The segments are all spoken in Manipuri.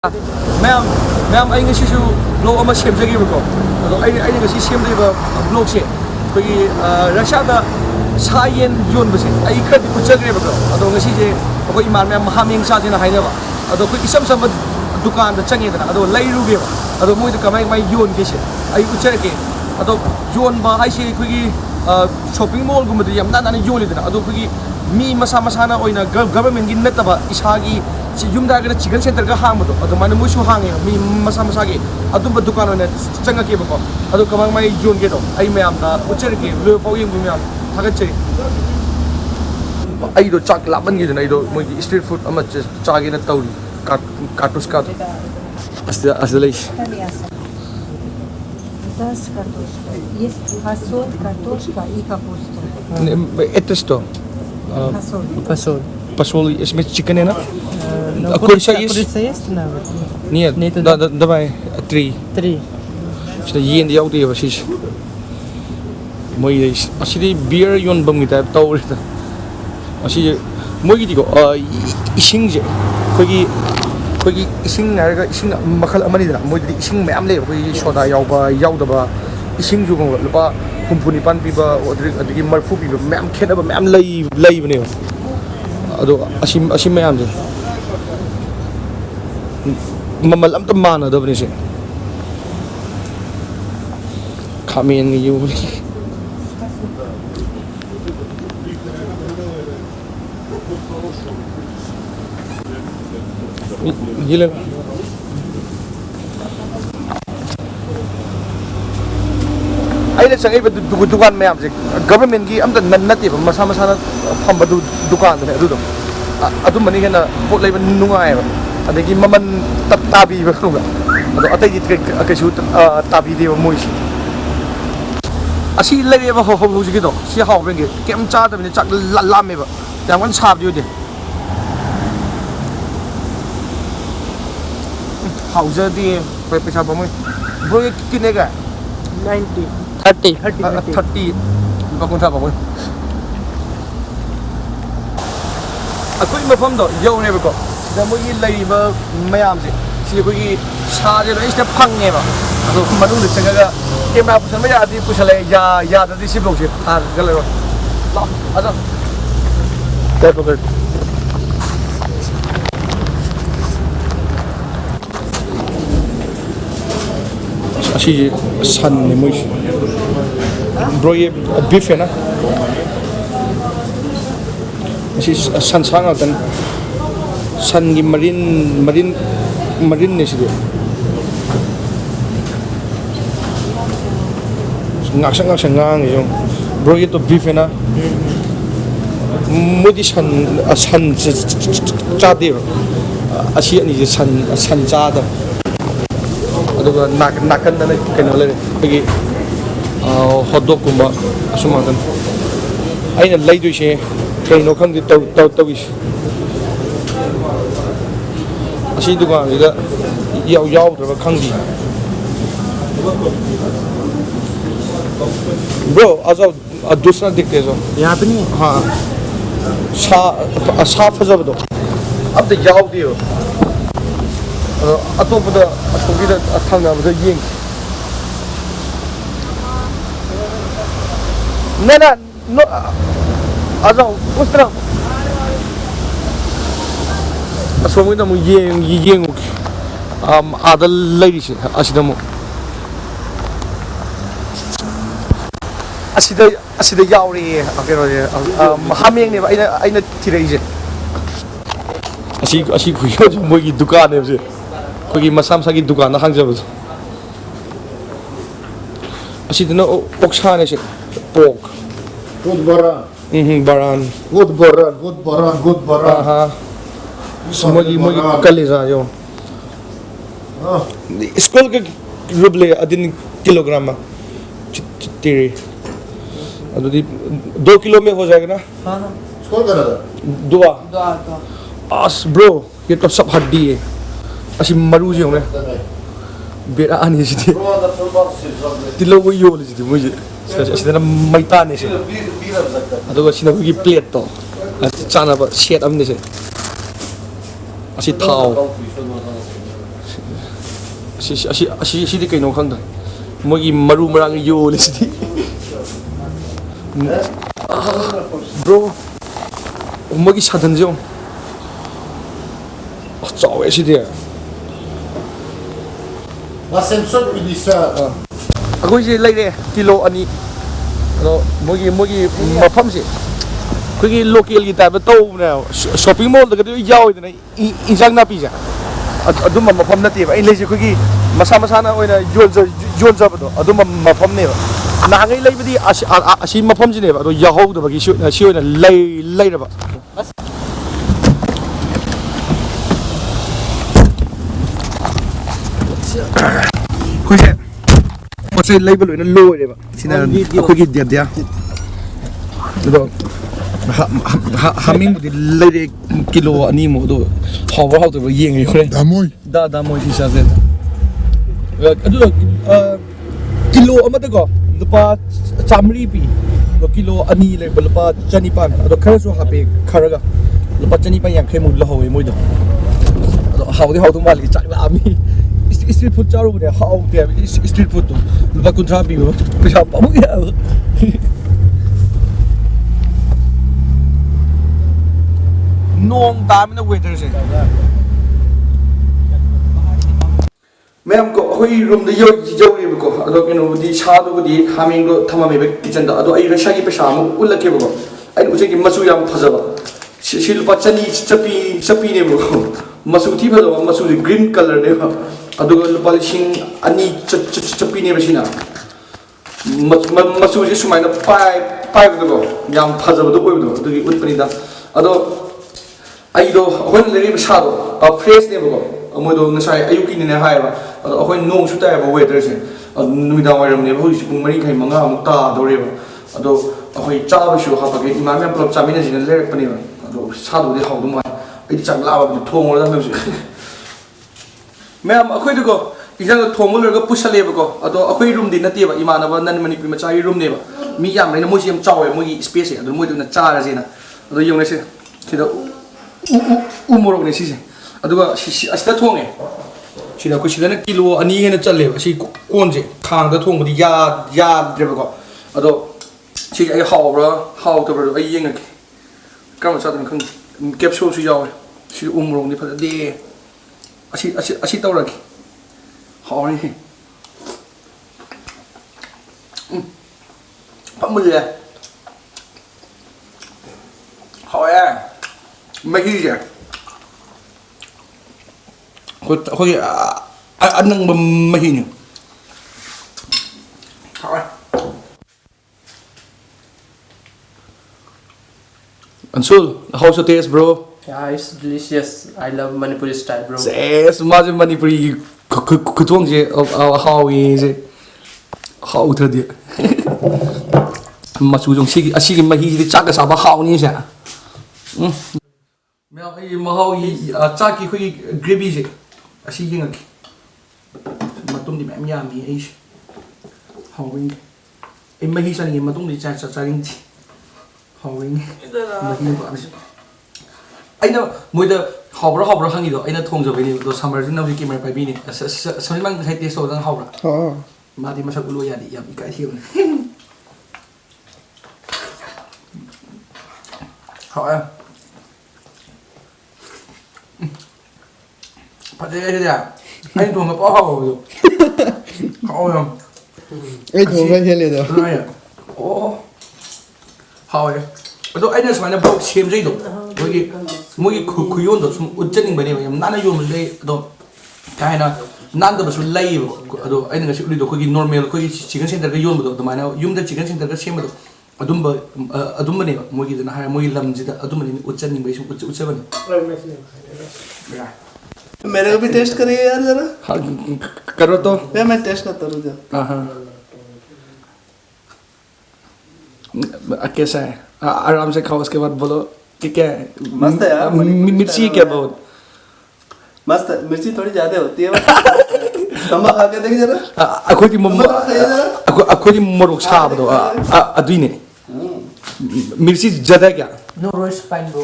Ma'am, I think this is vlog ama semjagi ko. Ado I think this semjagi vlog se. Koi Russia da sayen yon base. I khadi puchagre ko. Ado ngasi je koi iman ma'am haming sa dina haina ba. Ado koi isam sam dukan da changi da. Ado lairuge ba. Ado moi da kamai mai yon ke se. I puchage. Ado yon ba ai se koi shopping mall gum da yam na yon da. Ado koi mi masa na oina government gi nataba isagi yumda ga chicken center ga hang do ado mane musu hang mi masa gi adu dukan na changa ke ba ado kamang mai jon ge do ai mayam da ucher ge le pau yim mi am thaga che ai do chak laban gi na ai do moi street food ama cha ge na tauri cartus ka asdalai Das картошка. Есть фасоль, картошка и капуста. Это что? Фасоль. Фасоль, если chicken है ना? Курица есть? Нет, давай три. Что yen яуд я вообще. Мой есть. Асиди beer yon bam kita tahu itu. Asih moi gitu. Ising je. Koi ising nara ising makal amani dah. Moi di ising me amle koi soda yaudaba ising juga lupa kumpuni pan piba adigi marfu piba me am kena ba me am lay bane. Ado asim me am je. Mamal am tamana da bane se. Kamen yu. Gila. Ai le sangai ba dukan mayam je government gi am ta nan nati ba masa na pham ba dukan ne adu mani hena pot lai ba nungai ba adagi maman tabi ba khunga ado atai ji ka su tabi de ba moi si asi lai ba ho ji gi do si hao ben gi kem cha da ne chak la me ba yang wan chap ju de hậu giờ đi về sao bao nhiêu với cái này cả 30 bao nhiêu thằng bao nhiêu tôi mà phong độ dâu này có giờ mỗi cái lấy mà mấy am gì chỉ có cái sa cái đấy sẽ phăng nghe mà rồi mà đúng được chẳng cái em nào cũng mấy đi cũng sẽ lấy ya đó đi ship lộc ship cái này rồi đó à đó đây bao nhiêu Asi san ni moi bro ye beef na asi san sang tan san gi marin ni si ngak sang ngang yo bro ye to beef na modi san cha de asi ni san cha da aduga nakan na kena le bagi hot dog kumba asumangan aina lai du se kaino khang di tau is asi duga ga yaw da khang di bro aza दूसरा दिखते जो यहाँ पे नहीं हाँ साफ फजब दो अब तो याव दियो अतोपदा अतोबीदा अथांगाबदा येंग ना नो आजा उस तरह असोमिदा मु येंग आदल लैरि से असिदा मु असिदा यावरे केनो हामेंग ने आइना थिरई जे असी खुयो मोगी दुकान ने से कोई मसाम सागी दुकान ना हांग जब असी दिन ओक्सा ने से पोक good baran हाँ मोगी कलेजा जो स्कूल के रुबले अदिन किलोग्राम में चित्तीरे अदुदी 2 किलो में हो जाएगा ना हाँ स्कूल का ना दुआ आस ब्रो ये तो सब हड्डी है असी मरू जी होंगे बेरा आनी है तिलो को यो ले जी मुझे असी ना मैता ने से अदुगा सिना की प्लेट तो चाना पर शेट हमने से असी थाव ꯑꯁꯤꯗꯤ ꯀꯩꯅꯣ ꯈꯪꯗ꯭ꯔꯦ ꯃꯣꯏꯒꯤ ꯃꯔꯨ ꯃꯔꯥꯡ ꯌꯣꯜꯂꯤꯁꯤꯗꯤ ꯕ꯭ꯔꯣ ꯃꯣꯏꯒꯤ ꯁꯥꯗꯟꯁꯦ ꯌꯦꯡꯉꯣ ꯆꯥꯎꯋꯦ ꯁꯤꯗꯤ ꯑꯩꯈꯣꯏꯁꯦ ꯂꯩꯔꯦ ꯀꯤꯂꯣ 2 ꯑꯗꯣ ꯃꯣꯏꯒꯤ ꯃꯐꯝꯁꯦ ꯑꯩꯈꯣꯏꯒꯤ ꯂꯣꯀꯦꯜꯒꯤ ꯇꯥꯏꯞꯇ ꯇꯧꯕꯅꯦꯕ ꯁꯣꯞꯄꯤꯡ ꯃꯣꯜꯗꯒꯗꯤ ꯌꯥꯎꯋꯤꯗꯅ ꯏꯟꯖꯥꯡ ꯅꯥꯄꯤꯁꯦ ꯑꯗꯨꯝꯕ ꯃꯐꯝ ꯅꯠꯇꯦꯕ ꯑꯩ ꯂꯩꯁꯦ ꯑꯩꯈꯣꯏꯒꯤ ꯃꯁꯥꯅ ꯑꯣꯏꯅ ꯌꯣꯟꯖꯕꯗꯣ ꯑꯗꯨꯝꯕ ꯃꯐꯝꯅꯦꯕ ꯅꯍꯥꯟꯒꯩ ꯂꯩꯕꯗꯤ ꯑꯁꯤ ꯃꯐꯝꯁꯤꯅꯦꯕ ꯑꯗꯣ ꯌꯥꯎꯍꯧꯗꯕꯒꯤ ꯁꯤ ꯑꯣꯏꯅ ꯂꯩꯔꯕ ꯑꯩꯈꯣꯏꯁꯦ ꯄꯣꯠ ꯆꯩ ꯂꯩꯕ ꯂꯣꯏꯅ ꯂꯣꯏꯔꯦꯕ ꯁꯤꯅ ꯑꯩꯈꯣꯏꯒꯤ ꯗꯦꯗꯤꯌꯥ ꯑꯗꯣ ꯍꯥꯃꯦꯡꯕꯨꯗꯤ ꯂꯩꯔꯦ ꯀꯤꯂꯣ 2ꯃꯨꯛ ꯑꯗꯣ ꯍꯥꯎꯕ ꯍꯥꯎꯇꯕ ꯌꯦꯡꯉꯦ ꯍꯣꯔꯦꯟ ꯗꯥꯃꯣꯏ ꯁꯤ ꯆꯥꯁꯦ ꯑꯗꯨꯗ ꯀꯤꯂꯣ ꯑꯃꯗꯀꯣ ꯂꯨꯄꯥ 100 ꯄꯤ ꯑꯗꯣ ꯀꯤꯂꯣ 2 ꯂꯩꯕ ꯂꯨꯄꯥ 1,900 ꯑꯗꯣ ꯈꯔꯁꯨ ꯍꯥꯞꯄꯦ ꯈꯔꯒ ꯂꯨꯄꯥ 1,950ꯃꯨꯛ ꯂꯧꯍꯧꯋꯦ ꯃꯣꯏꯗꯣ ꯑꯗꯣ ꯍꯥꯎꯗꯤ ꯍꯥꯎꯗꯧ ꯃꯥꯜꯂꯤ ꯆꯥꯛ ꯂꯥꯝꯃꯤ ꯏꯁꯇ꯭ꯔꯤꯠ ꯐꯨꯗ ꯆꯥꯔꯨꯕꯅꯦ ꯍꯥꯎꯇꯦ ꯍꯥꯏꯕ ꯏꯁꯇ꯭ꯔꯤꯠ ꯐꯨꯗꯇꯣ ꯂꯨꯄꯥ 30 ꯄꯤꯕ ꯄꯩꯁꯥ ꯄꯥꯃꯨꯏ ꯍꯥꯏꯕ ꯅꯣꯡ ꯇꯥꯃꯤꯅ ꯋꯦꯗꯔꯁꯦ ꯃꯌꯥꯝ ꯀꯣ ꯑꯩꯈꯣꯏ ꯔꯨꯝꯗ ꯌꯧꯔꯦꯕꯀꯣ ꯑꯗꯣ ꯀꯩꯅꯣꯕꯨꯗꯤ ꯁꯥꯗꯨꯕꯨꯗꯤ ꯍꯥꯃꯦꯡꯗꯣ ꯊꯝꯃꯝꯃꯦꯕ ꯀꯤꯆꯟꯗ ꯑꯗꯣ ꯑꯩ ꯔꯁꯤꯌꯥꯒꯤ ꯄꯩꯁꯥ ꯑꯃꯨꯛ ꯎꯠꯂꯛꯀꯦꯕꯀꯣ ꯑꯩꯅ ꯎꯆꯦꯛꯀꯤ ꯃꯆꯨ ꯌꯥꯝ ꯐꯖꯕ ꯁꯤ ꯂꯨꯄꯥ 100 ꯆꯞꯄꯤꯅꯦꯕꯀꯣ ꯃꯆꯨ ꯊꯤ ꯐꯖꯕ ꯃꯆꯨꯁꯦ ꯒ꯭ꯔꯤꯟ ꯀꯂꯔꯅꯦꯕ ꯑꯗꯨꯒ ꯂꯨꯄꯥ 2,000 ꯆꯞꯄꯤꯅꯦꯕ ꯁꯤꯅ ꯃꯆꯨꯁꯦ ꯁꯨꯃꯥꯏꯅ ꯄꯥꯏꯕꯗꯀꯣ ꯌꯥꯝ ꯐꯖꯕꯗꯣ ꯑꯣꯏꯕꯗꯣ ꯑꯗꯨꯒꯤ ꯎꯠꯄꯅꯤꯗ ꯑꯗꯣ ꯑꯩꯗꯣ ꯑꯩꯈꯣꯏꯅ ꯂꯩꯔꯤꯕ ꯁꯥꯗꯣ ꯐ꯭ꯔꯦꯁꯅꯦꯕꯀꯣ ꯃꯣꯏꯗꯣ ꯉꯁꯥꯏ ꯑꯌꯨꯛꯀꯤꯅꯦ ꯍꯥꯏꯌꯦꯕ ꯑꯗꯣ ꯑꯩꯈꯣꯏ ꯅꯣꯡꯁꯨ ꯇꯥꯏꯌꯦꯕ ꯋꯦꯗꯔꯁꯦ ꯅꯨꯃꯤꯗꯥꯡ ꯋꯥꯏꯔꯝꯅꯦꯕ ꯍꯧꯖꯤꯛꯁꯦ ꯄꯨꯡ 4:30-5ꯃꯨꯛ ꯇꯥꯗꯧꯔꯦꯕ ꯑꯗꯣ ꯑꯩꯈꯣꯏ ꯆꯥꯕꯁꯨ ꯍꯥꯞꯄꯒꯦ ꯏꯃꯥꯟꯅꯕ ꯄꯨꯂꯞ ꯆꯥꯃꯤꯟꯅꯁꯤꯅ ꯂꯩꯔꯛꯄꯅꯦꯕ ꯑꯗꯣ ꯁꯥꯗꯨꯕꯨꯗꯤ ꯍꯥꯎꯗꯧ ꯃꯥꯜꯂꯦ ꯑꯩꯗꯤ ꯆꯥꯛ ꯂꯥꯕꯕꯨꯗꯤ ꯊꯣꯡꯉꯨꯔꯗꯕꯅꯦ ꯍꯧꯖꯤꯛ ꯃꯌꯥꯝ ꯑꯩꯈꯣꯏꯗꯨꯀꯣ ꯏꯟꯖꯥꯡꯗꯣ ꯊꯣꯡꯕ ꯂꯣꯏꯔꯒ ꯄꯨꯁꯜꯂꯦꯕꯀꯣ ꯑꯗꯣ ꯑꯩꯈꯣꯏ ꯔꯨꯝꯗꯤ ꯅꯠꯇꯦꯕ ꯏꯃꯥꯟꯅꯕ ꯅꯟ ꯃꯅꯤꯄꯨꯔꯤ ꯃꯆꯥꯒꯤ ꯔꯨꯝꯅꯦꯕ ꯃꯤ ꯌꯥꯝꯕꯅꯤꯅ ꯃꯣꯏꯁꯦ ꯌꯥꯝ ꯆꯥꯎꯋꯦ ꯃꯣꯏꯒꯤ ꯁ꯭ꯄꯦꯁꯁꯦ ꯑꯗꯨ ꯃꯣꯏꯗꯨꯅ ꯆꯥꯔꯁꯦꯅ ꯑꯗꯣ ꯌꯦꯡꯉꯁꯦ ꯁꯤꯗ ꯎ ꯃꯣꯔꯣꯛꯅꯦ ꯁꯤꯁꯦ ꯑꯗꯨꯒ ꯑꯁꯤꯗ ꯊꯣꯡꯉꯦ ꯁꯤꯗ ꯑꯩꯈꯣই ꯁꯤꯗꯅ ꯀꯤꯂꯣ 2 ꯍꯦꯟꯅ ꯆꯜꯂꯦꯕ ꯁꯤ ꯀꯣꯟꯁꯦ ꯈꯥꯡꯗ ꯊꯣꯡꯕꯗꯤ ꯌꯥꯗ꯭ꯔꯦꯕꯀꯣ ꯑꯗꯣ ꯁꯤꯁꯦ ꯑꯩ ꯍꯥꯎꯕ꯭ꯔꯥ ꯍꯥꯎꯇꯕ꯭ꯔꯥꯗꯣ ꯑꯩ ꯌꯦꯡꯉꯛꯀꯦ ꯀꯔꯝꯕ ꯆꯥꯗꯣꯏꯅꯣ ꯈꯪꯗꯦ ꯀꯦꯞꯁꯨꯜꯁꯨ ꯌꯥꯎꯋꯦ ꯁꯤ ꯎ ꯃꯣꯔꯣꯛꯅꯤ ꯐꯖꯗꯦ ꯑꯁꯤ ꯇꯧꯔꯒꯦ ꯍꯥꯎꯔꯅꯤ ꯐꯝꯃꯨꯜꯂꯦ ꯍꯥꯎꯋꯦ ꯃꯍꯤꯁꯦ ꯑꯩꯈꯣꯏꯒꯤ ꯑꯅꯪꯕ ꯃꯍꯤꯅꯤ ꯍꯥꯎꯋꯦ Ansul, how's your taste, bro? Yeah, it's delicious. I love Manipuri style, bro. Yes, माझे मणिपुरी खुतोंगजे हाउये हाउथदि मचुजों सिगी महीजि चाका साबा हाउनी से मैं आई महावी चाकी खुई ग्रेवी से असी यंगकी मतुंदी मैम यामी आई हाउविंग ए मही सानी मतुंदी चारिंग हाउविंग मही बानसे अइना मोइदा हाउब्रा हंगिदो अइना थोंजबैनि दो समरजि नौजि केमेरा पाइबिनि समिमांग हाइ टेस्ट ओदन हाउब्रा मादि मसक उलो यादि याम इकाइ हिउन हाउ फजे या अइ थोंगा पा हाउ हाउ याम अइ थोंगा हेलेदो ओ हाउ अदो अइना समाना ब्लॉग सेमजैदो मोगी खुयोंदो सुम उज्जनिंग यम नाना योम ले अदो कायना नांदबसु लैबो अदो अइना गसि उलिदो खोगी नॉर्मल खोगी चिकन सेंटर ग योंबदो दमाना युमदा चिकन सेंटर ग सेमदो अदुम्बने मोगी दना हाय मोगी लमजिदा अदुम्बने उज्जनिंग बै सुम उज्जबने मेरे को भी टेस्ट करिए यार जरा करो तो या मैं टेस्ट करता हूँ जरा हां कैसा है आराम से खाओ उसके बाद बोलो कि क्या है मस्त है यार मिर्ची क्या बहुत मस्त है मिर्ची थोड़ी ज्यादा होती है नमक खा के देख जरा अखोदी मोरोक साबदो अदुइने मिर्ची ज्यादा क्या No, it's fine, bro.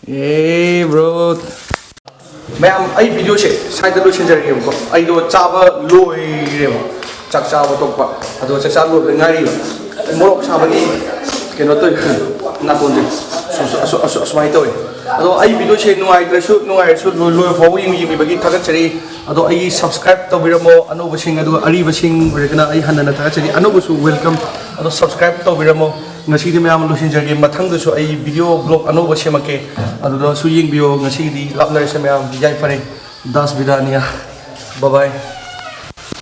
A bro ma'am I video से साइड लोइसिनजरगेबको आइदो चाबा लोइरेबा चाक चाबा तोपा अदो चाक चाबा लोइंगारिबा मोरक साबगी केनो तो नाकोंजे असुमाइ तोय अदो आई वीडियो से नुआइद्रसु लोय फाउ यिंगिबगी थागतचरी अदो आई सब्सक्राइब तौबिरमो अनोबसिंग अदो अरिबसिंग रेगना आई हनना थागतचरी अनोबसु वेलकम अदो सब्सक्राइब तौबिरमो ngasi मैम लोइसिनजरगे मथंगदसु आई वीडियो ब्लॉग अनोब सेमके अदो सु यिंगबियो ngasi दी लापनरे से मैम जय फरे दास बिदानिया बाय बाय